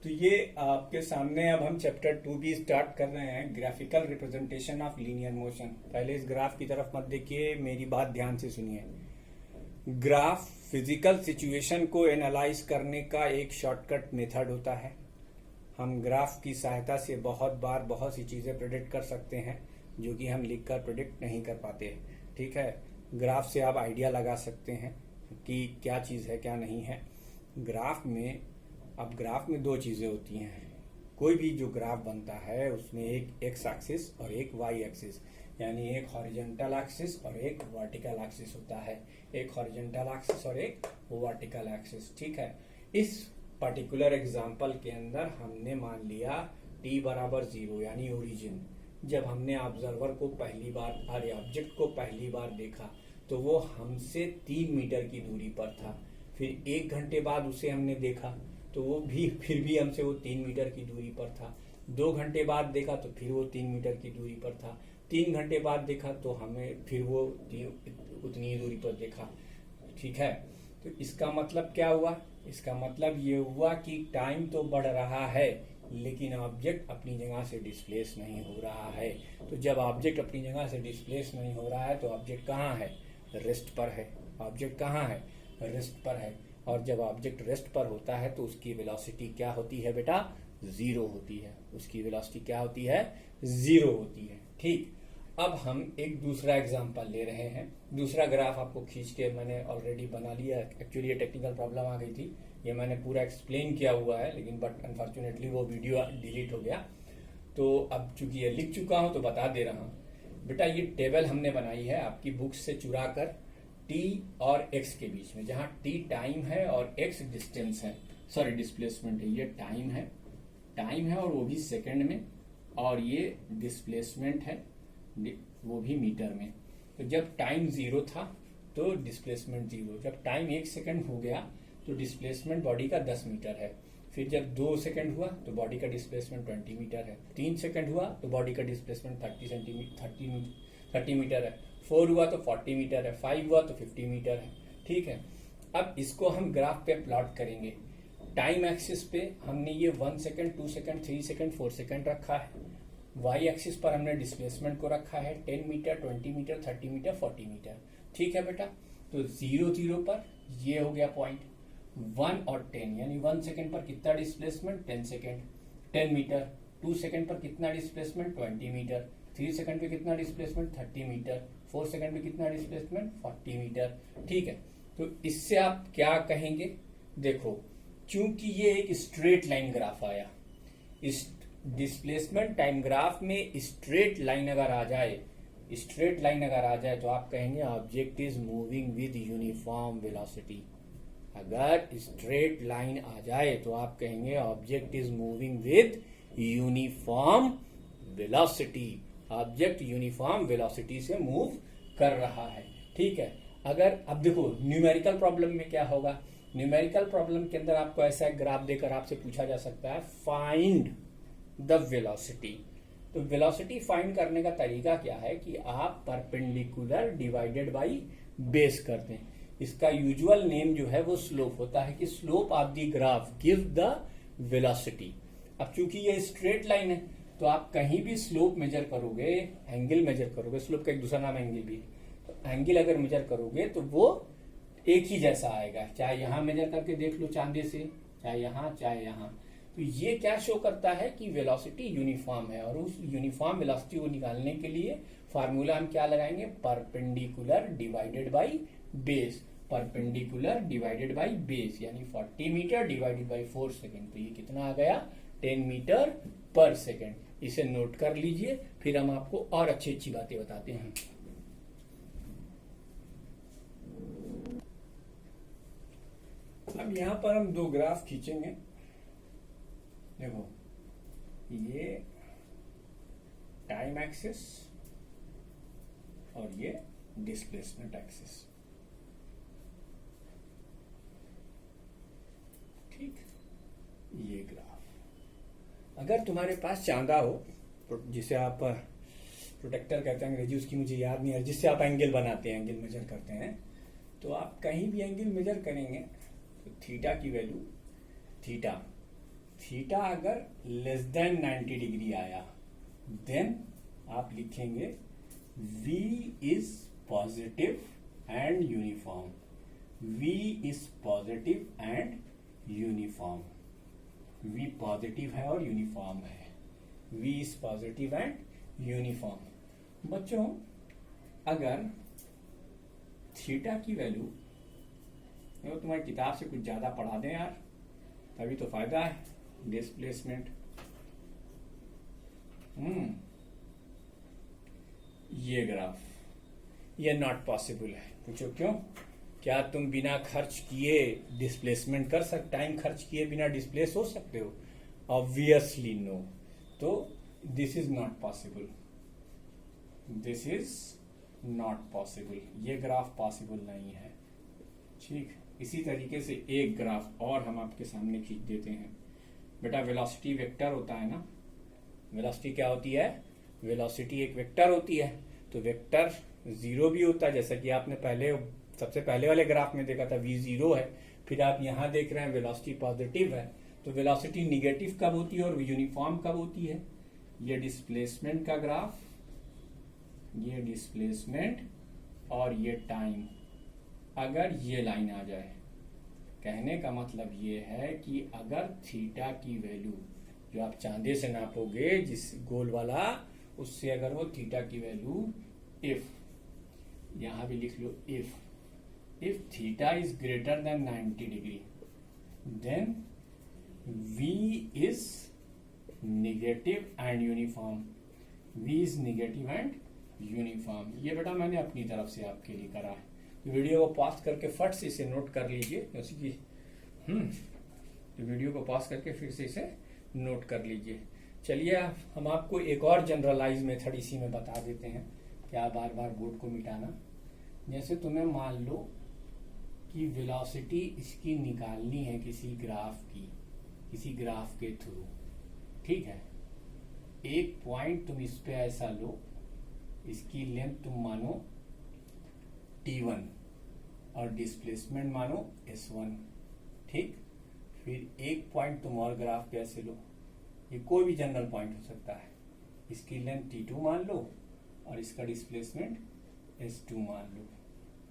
तो ये आपके सामने अब हम चैप्टर 2 भी स्टार्ट कर रहे हैं, graphical representation of linear motion. पहले इस ग्राफ की तरफ मत देखिए, मेरी बात ध्यान से सुनिए। ग्राफ फिजिकल सिचुएशन को एनालाइज करने का एक शॉर्टकट मेथड होता है। हम ग्राफ की सहायता से बहुत बार बहुत सी चीजें प्रेडिक्ट कर सकते हैं जो कि हम लिखकर प्रेडिक्ट नहीं कर पाते। ठीक है, ग्राफ से आप आइडिया लगा सकते हैं कि क्या चीज है क्या नहीं है। ग्राफ में दो चीजें होती हैं। कोई भी जो ग्राफ बनता है उसमें एक एक्स एक्सिस और एक वाई एक्सिस, यानी एक हॉरिजॉन्टल एक्सिस और एक वर्टिकल एक्सिस होता है। एक हॉरिजॉन्टल एक्सिस और एक वर्टिकल एक्सिस। ठीक है, इस पर्टिकुलर एग्जांपल के अंदर हमने मान लिया t बराबर 0 यानी ओरिजिन। जब हमने ऑब्जर्वर को ऑब्जेक्ट को पहली बार देखा तो वो हमसे 3 मीटर की दूरी पर था। फिर 1 घंटे बाद उसे हमने देखा तो वो फिर भी हमसे वो 3 मीटर की दूरी पर था। 2 घंटे बाद देखा तो फिर वो 3 मीटर की दूरी पर था। 3 घंटे बाद देखा तो हमें फिर वो उतनी ही दूरी पर देखा। ठीक है, तो इसका मतलब क्या हुआ? इसका मतलब ये हुआ कि टाइम तो बढ़ रहा है लेकिन ऑब्जेक्ट अपनी जगह से डिस्प्लेस नहीं हो रहा है। तो जब ऑब्जेक्ट अपनी जगह से डिस्प्लेस नहीं हो रहा है तो ऑब्जेक्ट कहाँ है? रेस्ट पर है। ऑब्जेक्ट कहाँ है? रेस्ट पर है। और जब ऑब्जेक्ट रेस्ट पर होता है तो उसकी वेलोसिटी क्या होती है बेटा? 0 होती है। उसकी वेलोसिटी क्या होती है? 0 होती है। ठीक, अब हम एक दूसरा एग्जांपल ले रहे हैं। दूसरा ग्राफ आपको खींच के मैंने ऑलरेडी बना लिया। एक्चुअली ये टेक्निकल प्रॉब्लम आ गई थी, ये मैंने पूरा एक्सप्लेन किया हुआ है, लेकिन बट अनफॉर्चुनेटली वो वीडियो डिलीट हो गया। तो अब चूंकि ये लिख चुका हूं तो बता दे रहा हूं। बेटा ये टेबल हमने बनाई है आपकी बुक से चुरा कर, t और x के बीच में, जहां t टाइम है और x डिस्टेंस है, सॉरी डिस्प्लेसमेंट है। ये टाइम है और वो भी सेकंड में, और ये डिस्प्लेसमेंट है वो भी मीटर में। तो जब टाइम 0 था तो डिस्प्लेसमेंट 0। जब टाइम 1 सेकंड हो गया तो डिस्प्लेसमेंट बॉडी का 10 मीटर है। फिर जब 2 सेकंड हुआ तो बॉडी का डिस्प्लेसमेंट 20 मीटर है। 3 सेकंड हुआ तो बॉडी का डिस्प्लेसमेंट 30 मीटर है। 4 हुआ तो 40 मीटर है। 5 हुआ तो 50 मीटर है। ठीक है, अब इसको हम ग्राफ पे प्लॉट करेंगे। टाइम एक्सिस पे हमने ये 1 सेकंड, 2 सेकंड, 3 सेकंड, 4 सेकंड रखा है। वाई एक्सिस पर हमने डिस्प्लेसमेंट को रखा है 10 मीटर, 20 मीटर, 30 मीटर, 40 मीटर। ठीक है बेटा, तो 0, 0 पर ये हो गया पॉइंट। 1 और 10 यानी 1 सेकंड पर कितना डिस्प्लेसमेंट? 10 second, 10 metre. 2 सेकंड पर कितना डिस्प्लेसमेंट? 20 मीटर। 3 सेकंड पे कितना डिस्प्लेसमेंट? 30 मीटर। 4 सेकंड पे कितना डिस्प्लेसमेंट? 40 मीटर। ठीक है, तो इससे आप क्या कहेंगे? देखो, चूंकि ये एक स्ट्रेट लाइन ग्राफ आया, इस डिस्प्लेसमेंट टाइम ग्राफ में स्ट्रेट लाइन अगर आ जाए तो आप कहेंगे object is moving with uniform velocity. अगर स्ट्रेट लाइन आ जाए तो आप कहेंगे object is moving with uniform velocity. Object uniform velocity से मूव कर रहा है। ठीक है, अगर अब देखो न्यूमेरिकल प्रॉब्लम में क्या होगा। न्यूमेरिकल प्रॉब्लम के अंदर आपको ऐसा एक ग्राफ देकर आपसे पूछा जा सकता है फाइंड द वेलोसिटी। तो वेलोसिटी फाइंड करने का तरीका क्या है कि आप परपेंडिकुलर डिवाइडेड बाई बेस कर दें। इसका यूजुअल नेम जो है वो स्लोप होता है कि slope of the graph give the velocity. अब चूंकि ये स्ट्रेट लाइन है तो आप कहीं भी स्लोप मेजर करोगे, एंगल मेजर करोगे, स्लोप का एक दूसरा नाम एंगल भी, तो एंगल अगर मेजर करोगे तो वो एक ही जैसा आएगा। चाहे यहां मेजर करके देख लो चांदे से, चाहे यहां चाहे यहां। तो ये क्या शो करता है कि वेलोसिटी यूनिफॉर्म है। और उस यूनिफॉर्म वेलोसिटी को निकालने के लिए फार्मूला हम क्या लगाएंगे? Perpendicular divided by base. Perpendicular divided by base यानी 40 मीटर डिवाइडेड बाई 4 सेकेंड। तो ये कितना आ गया? 10 मीटर पर सेकेंड। इसे नोट कर लीजिए, फिर हम आपको और अच्छी अच्छी बातें बताते हैं। अब यहां पर हम 2 ग्राफ खींचेंगे। देखो, ये टाइम एक्सिस और ये डिस्प्लेसमेंट एक्सिस। ठीक, ये ग्राफ अगर तुम्हारे पास चांदा हो, जिसे आप प्रोटेक्टर कहते हैं अंग्रेजी, उसकी मुझे याद नहीं है, जिससे आप एंगल बनाते हैं, एंगल मेजर करते हैं, तो आप कहीं भी एंगल मेजर करेंगे तो थीटा की वैल्यू, थीटा थीटा अगर लेस देन 90 डिग्री आया देन आप लिखेंगे V is positive and uniform, V is positive and uniform, V positive है और यूनिफॉर्म है, V is positive and uniform. बच्चों अगर थीटा की वैल्यू, तो तुम्हारी किताब से कुछ ज्यादा पढ़ा दें यार, तभी तो फायदा है। डिस्प्लेसमेंट, ये ग्राफ, ये नॉट पॉसिबल है। पूछो क्यों? क्या तुम बिना खर्च किए डिस्प्लेसमेंट कर सकते, टाइम खर्च किए बिना डिस्प्लेस हो सकते हो? Obviously no. तो this is not possible, this is not possible, ये ग्राफ पॉसिबल नहीं है। ठीक, इसी तरीके से एक ग्राफ और हम आपके सामने खींच देते हैं। बेटा वेलोसिटी वेक्टर होता है ना, वेलोसिटी क्या होती है? वेलोसिटी एक वेक्टर होती है। तो वेक्टर जीरो भी होता है, जैसा कि आपने सबसे पहले वाले ग्राफ में देखा था, v जीरो है। फिर आप यहां देख रहे हैं वेलोसिटी पॉजिटिव है। तो वेलोसिटी निगेटिव कब होती है और यूनिफॉर्म कब होती है? ये डिस्प्लेसमेंट का ग्राफ, ये डिस्प्लेसमेंट और ये टाइम, अगर ये लाइन आ जाए, कहने का मतलब ये है कि अगर थीटा की वैल्यू जो आप चांदे से नापोगे, जिस गोल वाला, उससे अगर वो थीटा की वैल्यू इफ, यहां भी लिख लो if theta is greater than 90 degree then V is negative and uniform, V is negative and uniform. ये बेटा मैंने अपनी तरफ से आपके लिए करा है। वीडियो को पॉज करके फट से इसे नोट कर लीजिए, जैसे कि तो वीडियो को पॉज करके फिर से इसे नोट कर लीजिए। चलिए हम आपको एक और जनरलाइज मेथड इसी में बता देते हैं, क्या बार बार बोर्ड को मिटाना। जैसे तुम्हें मान लो कि वेलोसिटी इसकी निकालनी है किसी ग्राफ के थ्रू, ठीक है। एक पॉइंट तुम इस पे ऐसा लो, इसकी लेंथ तुम मानो t1 और डिस्प्लेसमेंट मानो s1, ठीक। फिर एक पॉइंट तुम और ग्राफ पे ऐसे लो, ये कोई भी जनरल पॉइंट हो सकता है, इसकी लेंथ t2 मान लो और इसका डिस्प्लेसमेंट s2 मान लो,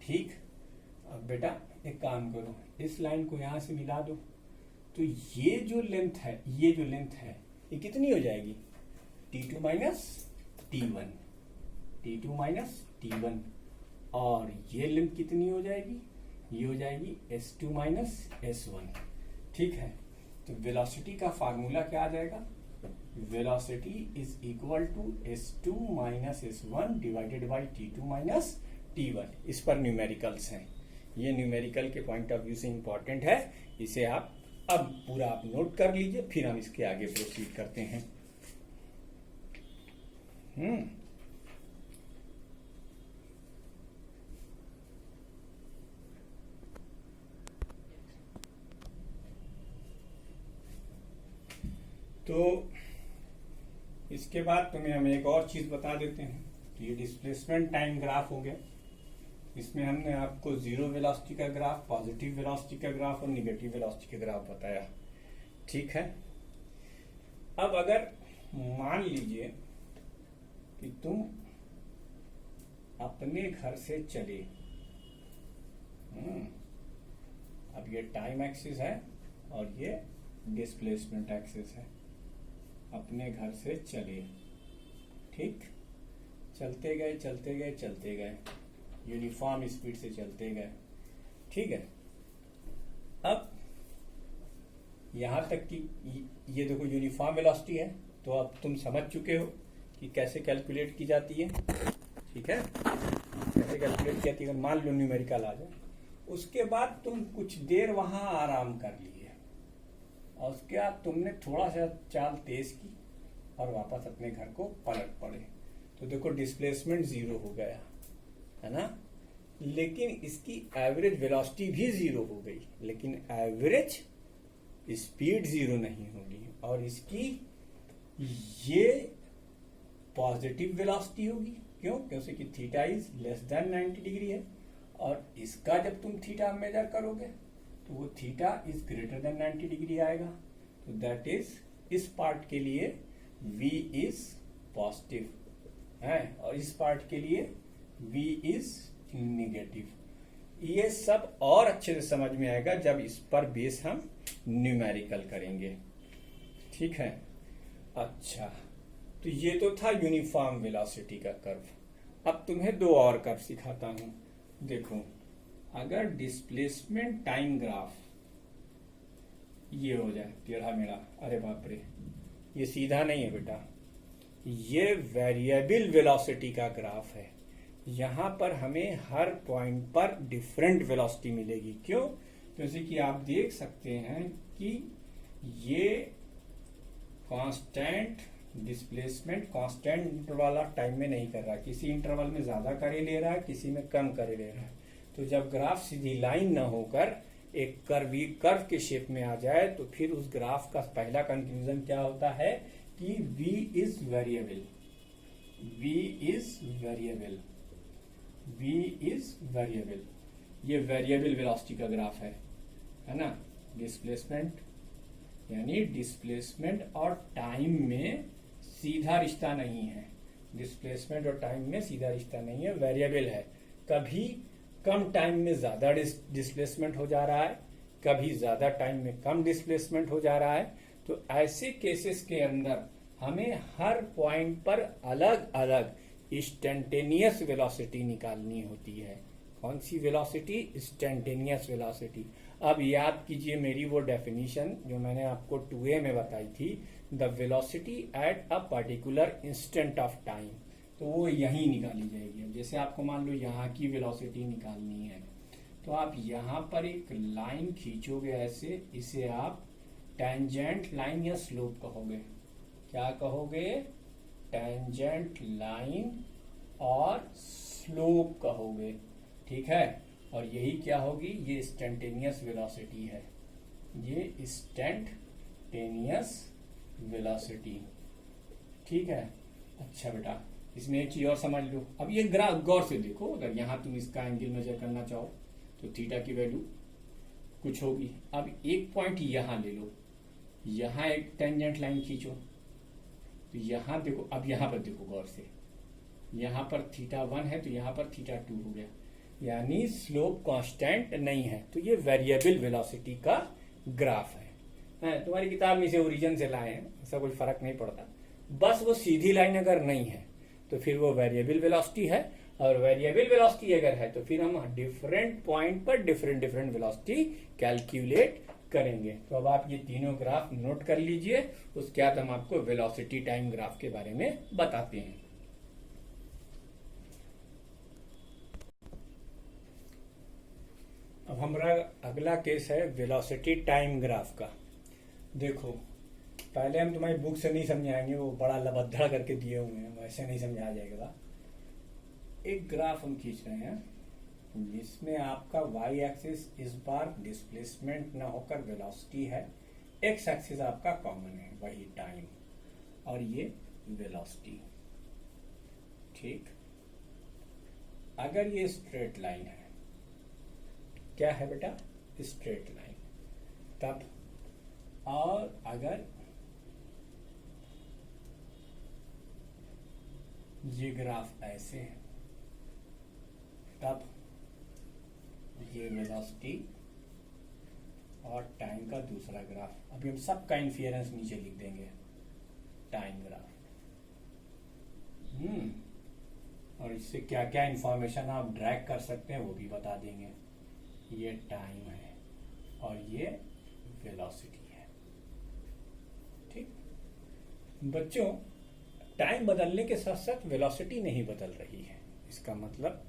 ठीक। अब बेटा एक काम करो, इस लाइन को यहां से मिला दो, तो ये जो लेंथ है ये कितनी हो जाएगी? t2 minus t1, t2 minus t1, और ये लेंथ कितनी हो जाएगी? ये हो जाएगी s2 माइनस s1, ठीक है। तो वेलोसिटी का फार्मूला क्या आ जाएगा? Velocity is equal to s2 minus s1 divided by t2 minus t1। इस पर न्यूमेरिकल्स हैं, ये न्यूमेरिकल के पॉइंट ऑफ व्यू से इंपॉर्टेंट है, इसे आप अब पूरा आप नोट कर लीजिए, फिर हम इसके आगे प्रोसीड करते हैं। तो इसके बाद तुम्हें हम एक और चीज बता देते हैं। तो ये डिस्प्लेसमेंट टाइम ग्राफ हो गया, इसमें हमने आपको जीरो वेलोसिटी का ग्राफ, पॉजिटिव वेलोसिटी का ग्राफ और निगेटिव वेलोसिटी का ग्राफ बताया, ठीक है। अब अगर मान लीजिए कि तुम अपने घर से चले, अब ये टाइम एक्सिस है और ये डिस्प्लेसमेंट एक्सिस है, अपने घर से चले, ठीक। चलते गए यूनिफॉर्म स्पीड से चलते गए, ठीक है। अब यहां तक कि ये देखो यूनिफॉर्म वेलोसिटी है, तो अब तुम समझ चुके हो कि कैसे कैलकुलेट की जाती है, ठीक है। कैसे कैलकुलेट की जाती है, मान लो न्यूमेरिकल आ जाए। उसके बाद तुम कुछ देर वहां आराम कर लिए और उसके बाद तुमने थोड़ा सा चाल तेज की और वापस अपने घर को पलट पड़े, तो देखो डिस्प्लेसमेंट जीरो हो गया है ना, लेकिन इसकी एवरेज वेलोसिटी भी जीरो हो गई, लेकिन एवरेज स्पीड जीरो नहीं होगी, और इसकी ये पॉजिटिव वेलोसिटी होगी। क्यों? क्योंकि theta is less than 90 degree है, और इसका जब तुम थीटा मेजर करोगे तो वो theta is greater than 90 degree आएगा। तो दैट इज, इस पार्ट के लिए v इज पॉजिटिव है और इस पार्ट के लिए v इज निगेटिव। ये सब और अच्छे से समझ में आएगा जब इस पर बेस हम न्यूमेरिकल करेंगे। ठीक है। अच्छा, तो ये तो था यूनिफॉर्म वेलोसिटी का कर्व। अब तुम्हें दो और कर्व सिखाता हूं। देखो, अगर डिस्प्लेसमेंट टाइम ग्राफ ये हो जाए टेढ़ा मेढ़ा, अरे बाप रे, ये सीधा नहीं है बेटा, ये वेरिएबल वेलोसिटी का ग्राफ है। यहां पर हमें हर पॉइंट पर डिफरेंट वेलोसिटी मिलेगी। क्यों? जैसे कि आप देख सकते हैं कि ये constant displacement constant interval of time में नहीं कर रहा, किसी इंटरवल में ज्यादा करे ले रहा है, किसी में कम करे ले रहा है। तो जब ग्राफ सीधी लाइन न होकर एक कर्व के शेप में आ जाए तो फिर उस ग्राफ का पहला कंक्लूजन क्या होता है कि v is variable, v is variable, v is variable. ये वेरिएबल वेलोसिटी का ग्राफ है ना। डिस्प्लेसमेंट यानी डिस्प्लेसमेंट और टाइम में सीधा रिश्ता नहीं है, डिस्प्लेसमेंट और टाइम में सीधा रिश्ता नहीं है, वेरिएबल है। कभी कम टाइम में ज्यादा डिस्प्लेसमेंट हो जा रहा है, कभी ज्यादा टाइम में कम डिस्प्लेसमेंट हो जा रहा है। तो ऐसे केसेस के अंदर हमें हर पॉइंट पर अलग अलग इंस्टेंटेनियस वेलोसिटी निकालनी होती है। कौन सी वेलोसिटी? Instantaneous velocity. अब याद कीजिए मेरी वो डेफिनेशन जो मैंने आपको 2A में बताई थी, the velocity at a particular instant of time. तो वो यहीं निकाली जाएगी। जैसे आपको मान लो यहाँ की वेलोसिटी निकालनी है, तो आप यहाँ पर एक लाइन खींचोगे ऐसे, इसे आप टेंजेंट लाइन या स्लोप कहोगे। क्या कहोगे? टेंजेंट लाइन और स्लोप कहोगे। ठीक है। और यही क्या होगी? ये इंस्टेंटेनियस वेलोसिटी है, ये इंस्टेंटेनियस वेलोसिटी। ठीक है। अच्छा बेटा, इसमें एक चीज और समझ लो। अब ये ग्राफ गौर से देखो, अगर यहां तुम इसका एंगल मेजर करना चाहो तो थीटा की वैल्यू कुछ होगी। अब एक पॉइंट यहां ले लो, यहां एक टेंजेंट लाइन खींचो, तो यहां देखो, अब यहां पर देखो गौर से, यहां पर θ1 है तो यहां पर θ2 हो गया, यानी स्लोप कांस्टेंट नहीं है। तो ये वेरिएबल वेलोसिटी का ग्राफ है। तुम्हारी किताब में इसे ओरिजिन से लाए हैं, ऐसा कोई फर्क नहीं पड़ता। बस वो सीधी लाइन अगर नहीं है तो फिर वो वेरिएबल वेलोसिटी है, और वेरिएबल वेलोसिटी अगर है तो फिर हम डिफरेंट पॉइंट पर डिफरेंट डिफरेंट वेलोसिटी कैलकुलेट करेंगे। तो अब आप ये तीनों ग्राफ नोट कर लीजिए, उसके बाद हम आपको वेलोसिटी टाइम ग्राफ के बारे में बताते हैं। अब हमारा अगला केस है वेलोसिटी टाइम ग्राफ का। देखो, पहले हम तुम्हारी बुक से नहीं समझाएंगे, वो बड़ा लबद्दा करके दिए हुए हैं, वैसे नहीं समझाया जाएगा। एक ग्राफ हम खींच रहे हैं जिसमें आपका वाई एक्सिस इस बार डिस्प्लेसमेंट ना होकर वेलोसिटी है, एक्स एक्सिस आपका कॉमन है, वही टाइम, और ये वेलोसिटी। ठीक। अगर ये स्ट्रेट लाइन है, क्या है बेटा? Straight line. तब, और अगर ये ग्राफ ऐसे है, तब ये वेलोसिटी और टाइम का दूसरा ग्राफ। अभी हम सबका इन्फियरेंस नीचे लिख देंगे, टाइम ग्राफ। और इससे क्या क्या इंफॉर्मेशन आप ड्रैग कर सकते हैं वो भी बता देंगे। ये टाइम है और ये वेलोसिटी है। ठीक बच्चों, टाइम बदलने के साथ साथ वेलोसिटी नहीं बदल रही है। इसका मतलब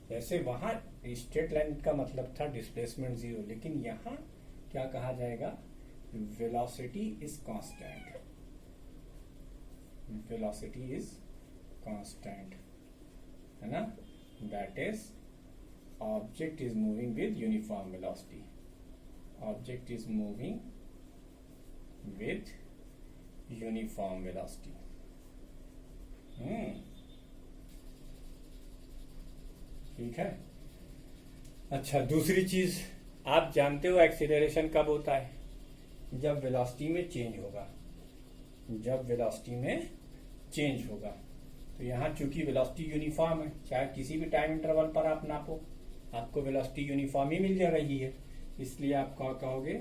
जैसे वहां स्ट्रेट लाइन का मतलब था डिस्प्लेसमेंट 0, लेकिन यहां क्या कहा जाएगा? Velocity is constant, velocity is constant, है ना। That is object is moving with uniform velocity, object is moving with uniform velocity। ठीक है। अच्छा, दूसरी चीज आप जानते हो एक्सीलरेशन कब होता है? जब वेलोसिटी में चेंज होगा, जब वेलोसिटी में चेंज होगा। तो यहाँ चूंकि वेलोसिटी यूनिफॉर्म है, चाहे किसी भी टाइम इंटरवल पर आप नापो, आपको वेलोसिटी यूनिफॉर्म ही मिल जा रही है, इसलिए आप क्या कहोगे,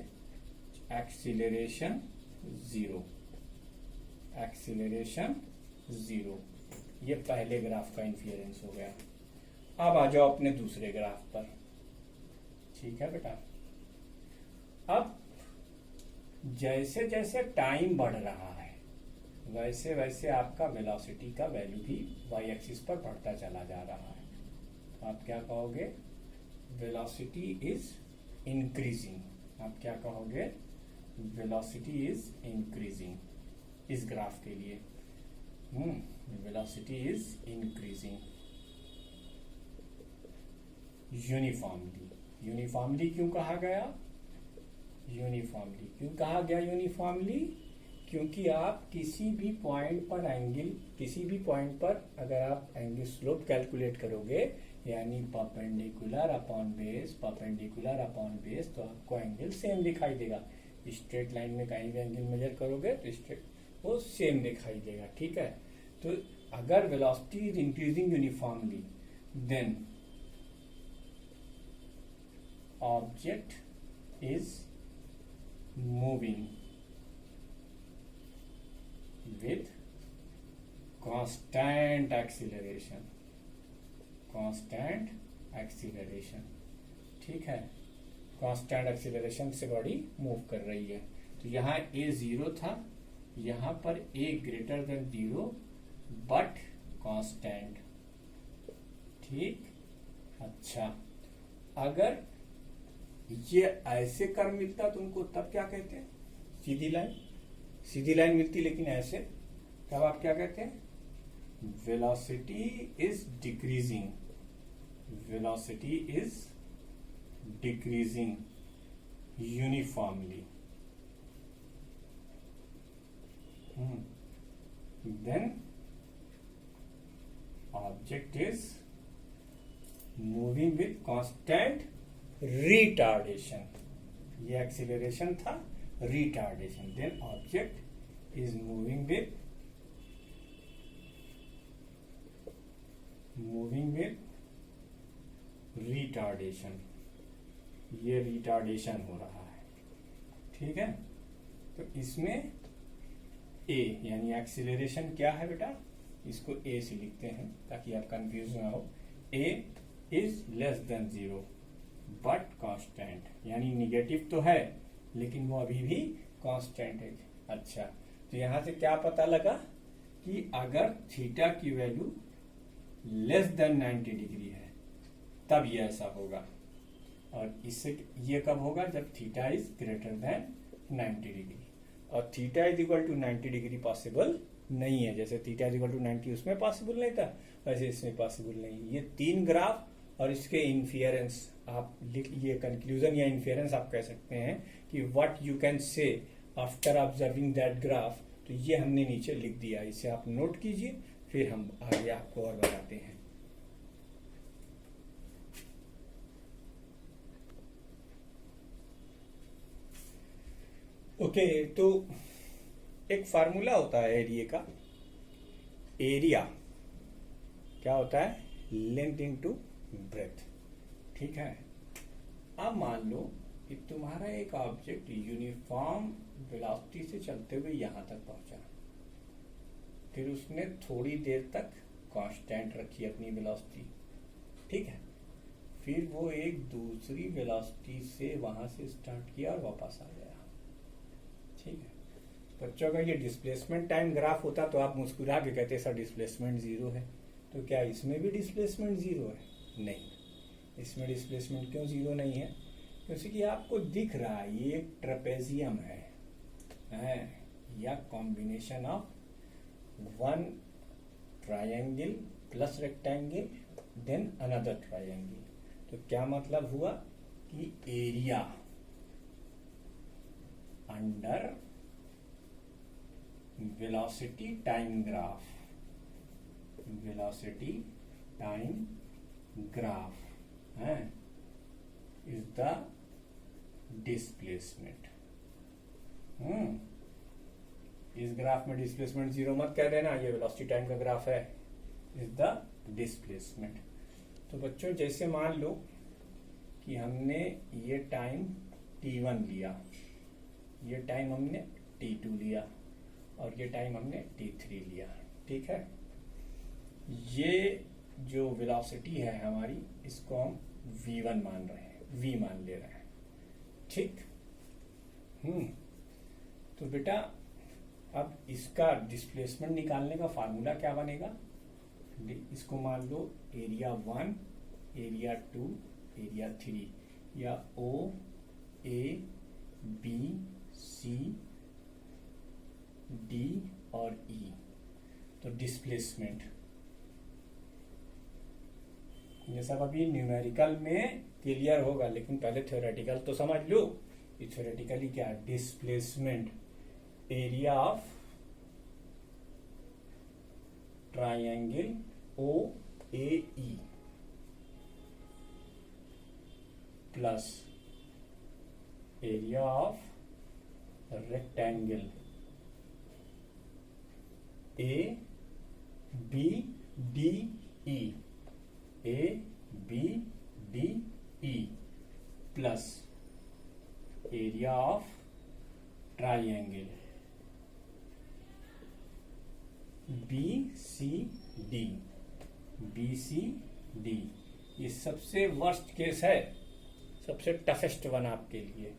एक्सीलरेशन जीरो, एक्सीलरेशन जीरो। ये पहले ग्राफ का इन्फ्लुएंस हो गया। अब आ जाओ अपने दूसरे ग्राफ पर। ठीक है बेटा, अब जैसे जैसे टाइम बढ़ रहा है वैसे वैसे आपका वेलोसिटी का वैल्यू भी वाई एक्सिस पर बढ़ता चला जा रहा है। तो आप क्या कहोगे, वेलोसिटी इज इंक्रीजिंग। आप क्या कहोगे, वेलोसिटी इज इंक्रीजिंग इस ग्राफ के लिए। Velocity is increasing uniformly. Uniformly क्यों कहा गया, यूनिफॉर्मली क्यों कहा गया, यूनिफॉर्मली क्योंकि आप किसी भी पॉइंट पर एंगल, किसी भी पॉइंट पर अगर आप एंगल स्लोप कैलकुलेट करोगे, यानी perpendicular upon base, perpendicular upon base, तो आपको एंगल सेम दिखाई देगा। स्ट्रेट लाइन में कहीं भी एंगल मेजर करोगे तो स्ट्रेट वो सेम दिखाई देगा। ठीक है, तो अगर velocity is increasing uniformly then object is moving with constant acceleration, constant acceleration। ठीक है, constant acceleration से बॉडी मूव कर रही है। तो यहाँ a जीरो था, यहाँ पर a greater than zero but constant. ठीक, अच्छा, अगर ये ऐसे कर्व मिलता तो उनको तब क्या कहते हैं, सीधी लाइन। सीधी लाइन मिलती लेकिन ऐसे, तब आप क्या कहते हैं, velocity is decreasing, velocity is decreasing uniformly. Then object is moving with constant retardation. ये एक्सीलरेशन था, retardation, then object is moving with retardation। ये रिटार्डेशन हो रहा है। ठीक है, तो इसमें a यानी एक्सीलरेशन क्या है बेटा, इसको a से लिखते हैं ताकि आप कंफ्यूज ना हो। a is less than zero but constant, यानी निगेटिव तो है लेकिन वो अभी भी कांस्टेंट है। अच्छा, तो यहां से क्या पता लगा कि अगर थीटा की वैल्यू लेस देन 90 डिग्री है तब ये ऐसा होगा, और इससे ये कब होगा, जब theta is greater than 90 degree. और theta is equal to 90 degree possible नहीं है, जैसे थीटा इज इक्वल टू 90 उसमें पॉसिबल नहीं था, वैसे इसमें पॉसिबल नहीं। ये तीन ग्राफ और इसके इन्फियरेंस आप लिख, ये कंक्लूजन या इन्फियरेंस आप कह सकते हैं कि what you can say after observing that graph. तो ये हमने नीचे लिख दिया, इसे आप नोट कीजिए, फिर हम आगे आपको और बताते हैं। ओके, तो एक फार्मूला होता है एरिया का। एरिया क्या होता है, लेंथ इनटू ब्रेथ। ठीक है, अब मान लो कि तुम्हारा एक ऑब्जेक्ट यूनिफॉर्म वेलोसिटी से चलते हुए यहां तक पहुंचा, फिर उसने थोड़ी देर तक कांस्टेंट रखी अपनी वेलोसिटी। ठीक है, फिर वो एक दूसरी वेलोसिटी से वहां से स्टार्ट किया और वापस आ गया। ठीक है, बच्चों का ये डिस्प्लेसमेंट टाइम ग्राफ होता तो आप मुस्कुरा के कहते सर डिस्प्लेसमेंट जीरो है। तो क्या इसमें भी डिस्प्लेसमेंट जीरो है? नहीं, इसमें डिस्प्लेसमेंट क्यों जीरो नहीं है? क्योंकि आपको दिख रहा है ये एक ट्रेपेजियम है या combination of one triangle plus rectangle then another triangle. तो क्या मतलब हुआ कि area under velocity time graph, velocity time graph is the displacement। इस ग्राफ में डिस्प्लेसमेंट जीरो मत कह देना, ये वेलोसिटी टाइम का ग्राफ है, इज द डिस्प्लेसमेंट। तो बच्चों जैसे मान लो कि हमने ये टाइम t1 लिया, ये टाइम हमने t2 लिया और ये टाइम हमने t3 लिया, ठीक है। ये जो वेलोसिटी है हमारी, इसको हम v1 मान रहे हैं, v मान ले रहे हैं, ठीक। तो बेटा अब इसका डिस्प्लेसमेंट निकालने का फार्मूला क्या बनेगा? इसको मान लो एरिया 1, एरिया 2, एरिया 3, या O, A, B, C, D और E। तो डिस्प्लेसमेंट ये सब अभी न्यूमेरिकल में क्लियर होगा, लेकिन पहले थ्योरेटिकल तो समझ लो। थ्योरेटिकली क्या है? Displacement area of triangle OAE plus area of rectangle ABDE plus area of triangle BCD। ये सबसे वर्स्ट केस है, सबसे टफेस्ट वन आपके लिए,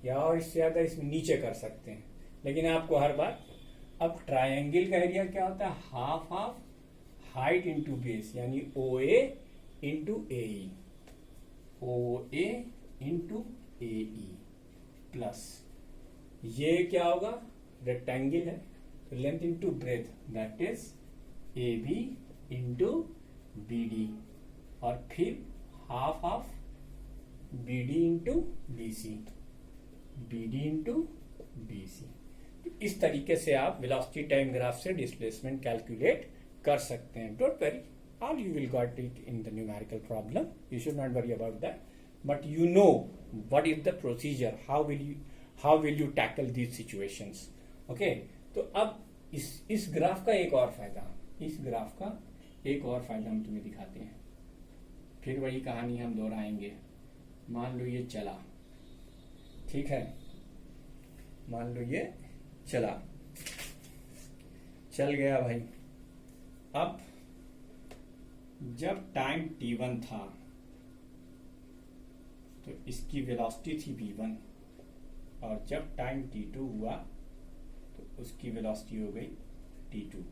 या और इससे ज्यादा इसमें नीचे कर सकते हैं, लेकिन आपको हर बार। अब ट्रायंगल का एरिया क्या होता है? Half of height into base, यानी OA into AE, OA into AE plus ये क्या होगा? रेक्टेंगल है तो length into breadth, that is AB into BD, और फिर half of BD into BC, BD into BC। इस तरीके से आप वेलोसिटी टाइम ग्राफ से डिस्प्लेसमेंट कैलकुलेट कर सकते हैं। Don't worry, all you will got it in the numerical problem, you should not worry about that, but you know what is the procedure, how will you tackle these situations, okay। तो अब इस graph का एक और फायदा हम तुम्हें दिखाते हैं। फिर वही कहानी हम दोहराएंगे। मान लो ये चला, ठीक है, मान लो ये चल गया भाई। अब जब टाइम t1 था तो इसकी वेलोसिटी थी v1, और जब टाइम t2 हुआ तो उसकी वेलोसिटी हो गई t2।